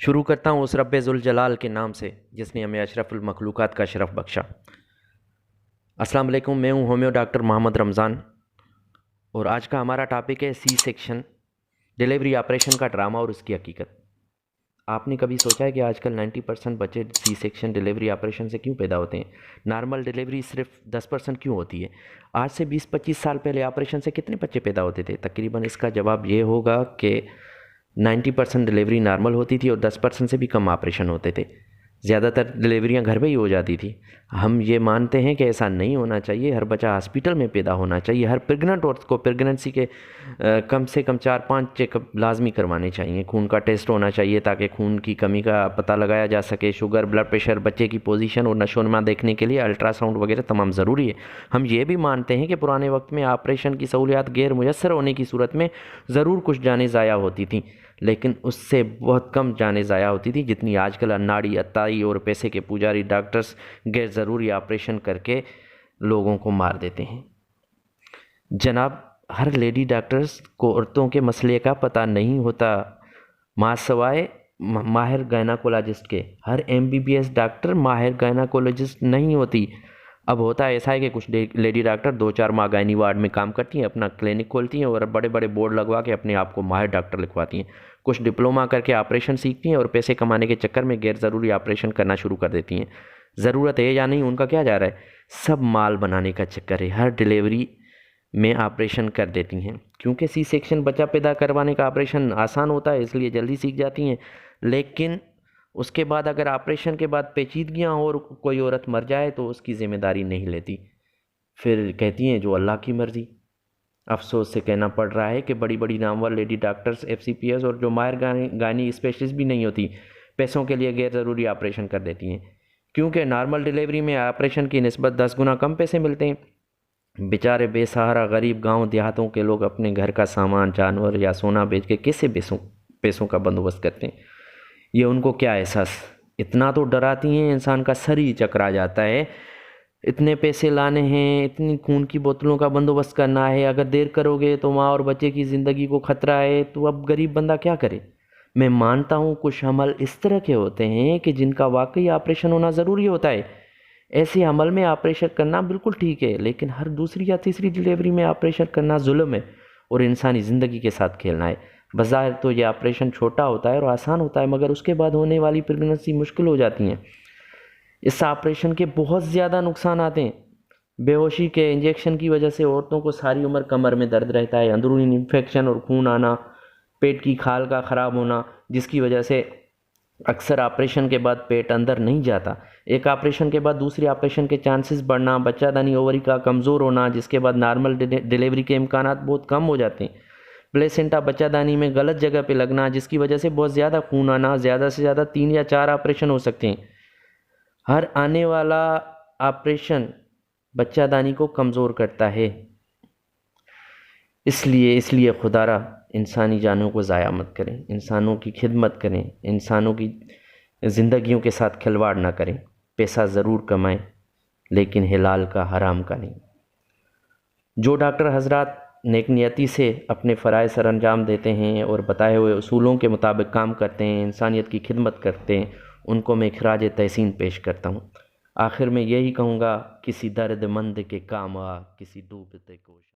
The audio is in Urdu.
شروع کرتا ہوں اس رب ذوالجلال کے نام سے جس نے ہمیں اشرف المخلوقات کا شرف بخشا۔ السلام علیکم، میں ہوں ہومیو ڈاکٹر محمد رمضان، اور آج کا ہمارا ٹاپک ہے سی سیکشن، ڈیلیوری آپریشن کا ڈرامہ اور اس کی حقیقت۔ آپ نے کبھی سوچا ہے کہ آج کل 90% بچے سی سیکشن ڈیلیوری آپریشن سے کیوں پیدا ہوتے ہیں؟ نارمل ڈیلیوری صرف 10% کیوں ہوتی ہے؟ آج سے 20-25 سال پہلے آپریشن سے کتنے بچے پیدا ہوتے تھے؟ تقریباً اس کا جواب یہ ہوگا کہ 90% ڈیلیوری نارمل ہوتی تھی اور 10% سے بھی کم آپریشن ہوتے تھے۔ زیادہ تر ڈیلیوریاں گھر پہ ہی ہو جاتی تھی۔ ہم یہ مانتے ہیں کہ ایسا نہیں ہونا چاہیے، ہر بچہ ہاسپٹل میں پیدا ہونا چاہیے۔ ہر پریگننٹ عورت کو پریگننسی کے کم سے کم 4-5 چیک اپ لازمی کروانے چاہیے۔ خون کا ٹیسٹ ہونا چاہیے تاکہ خون کی کمی کا پتہ لگایا جا سکے۔ شوگر، بلڈ پریشر، بچے کی پوزیشن اور نشو و نما دیکھنے کے لیے الٹرا ساؤنڈ وغیرہ تمام ضروری ہے۔ ہم یہ بھی مانتے ہیں کہ پرانے وقت میں آپریشن کی سہولیات غیر میسر ہونے کی صورت میں ضرور کچھ جانیں ضائع ہوتی تھیں، لیکن اس سے بہت کم جانیں ضائع ہوتی تھی جتنی آج کل اناڑی، اتائی اور پیسے کے پجاری ڈاکٹرز غیر ضروری آپریشن کر کے لوگوں کو مار دیتے ہیں۔ جناب، ہر لیڈی ڈاکٹرز کو عورتوں کے مسئلے کا پتہ نہیں ہوتا، ماں سوائے ماہر گائناکولوجسٹ کے۔ ہر MBBS ڈاکٹر ماہر گائناکولوجسٹ نہیں ہوتی۔ اب ہوتا ایسا ہے کہ کچھ لیڈی ڈاکٹر 2-4 ماہ گائنی وارڈ میں کام کرتی ہیں، اپنا کلینک کھولتی ہیں اور بڑے بڑے بورڈ لگوا کے اپنے آپ کو ماہر ڈاکٹر لکھواتی ہیں۔ کچھ ڈپلومہ کر کے آپریشن سیکھتی ہیں اور پیسے کمانے کے چکر میں غیر ضروری آپریشن کرنا شروع کر دیتی ہیں۔ ضرورت ہے یا نہیں ان کا کیا جا رہا ہے، سب مال بنانے کا چکر ہے۔ ہر ڈیلیوری میں آپریشن کر دیتی ہیں کیونکہ سی سیکشن بچہ پیدا کروانے کا آپریشن آسان ہوتا ہے، اس لیے جلدی سیکھ جاتی ہیں۔ لیکن اس کے بعد اگر آپریشن کے بعد پیچیدگیاں اور کوئی عورت مر جائے تو اس کی ذمہ داری نہیں لیتی، پھر کہتی ہیں جو اللہ کی مرضی۔ افسوس سے کہنا پڑ رہا ہے کہ بڑی بڑی نامور لیڈی ڈاکٹرز، FCPS اور جو ماہر گائنی اسپیشلسٹ بھی نہیں ہوتی، پیسوں کے لیے غیر ضروری آپریشن کر دیتی ہیں، کیونکہ نارمل ڈیلیوری میں آپریشن کی نسبت 10 گنا کم پیسے ملتے ہیں۔ بیچارے بے سہارا غریب گاؤں دیہاتوں کے لوگ اپنے گھر کا سامان، جانور یا سونا بیچ کے کیسے پیسوں کا بندوبست کرتے ہیں؟ یہ ان کو کیا احساس؟ اتنا تو ڈراتی ہیں انسان کا سر ہی چکرا جاتا ہے۔ اتنے پیسے لانے ہیں، اتنی خون کی بوتلوں کا بندوبست کرنا ہے، اگر دیر کرو گے تو ماں اور بچے کی زندگی کو خطرہ ہے، تو اب غریب بندہ کیا کرے؟ میں مانتا ہوں کچھ عمل اس طرح کے ہوتے ہیں کہ جن کا واقعی آپریشن ہونا ضروری ہوتا ہے۔ ایسے عمل میں آپریشن کرنا بالکل ٹھیک ہے، لیکن ہر دوسری یا تیسری ڈیلیوری میں آپریشن کرنا ظلم ہے اور انسانی زندگی کے ساتھ کھیلنا ہے۔ بظاہر تو یہ آپریشن چھوٹا ہوتا ہے اور آسان ہوتا ہے، مگر اس کے بعد ہونے والی پریگننسی مشکل ہو جاتی ہیں۔ اس آپریشن کے بہت زیادہ نقصانات ہیں۔ بے ہوشی کے انجیکشن کی وجہ سے عورتوں کو ساری عمر کمر میں درد رہتا ہے، اندرونی انفیکشن اور خون آنا، پیٹ کی کھال کا خراب ہونا، جس کی وجہ سے اکثر آپریشن کے بعد پیٹ اندر نہیں جاتا۔ ایک آپریشن کے بعد دوسری آپریشن کے چانسز بڑھنا، بچہ دانی اووری کا کمزور ہونا، جس کے بعد نارمل ڈیلیوری کے امکانات بہت کم ہو جاتے ہیں۔ پلیسنٹا بچہ دانی میں غلط جگہ پہ لگنا، جس کی وجہ سے بہت زیادہ خون آنا، زیادہ سے زیادہ 3 یا 4 آپریشن ہو سکتے ہیں۔ ہر آنے والا آپریشن بچہ دانی کو کمزور کرتا ہے۔ اس لیے خدا را انسانی جانوں کو ضائع مت کریں، انسانوں کی خدمت کریں، انسانوں کی زندگیوں کے ساتھ کھلواڑ نہ کریں۔ پیسہ ضرور کمائیں لیکن حلال کا حرام کا نہیں۔ جو ڈاکٹر حضرات نیک نیتی سے اپنے فرائض سر انجام دیتے ہیں اور بتائے ہوئے اصولوں کے مطابق کام کرتے ہیں، انسانیت کی خدمت کرتے ہیں، ان کو میں خراج تحسین پیش کرتا ہوں۔ آخر میں یہی کہوں گا، کسی درد مند کے کام آ، کسی ڈوبتے کو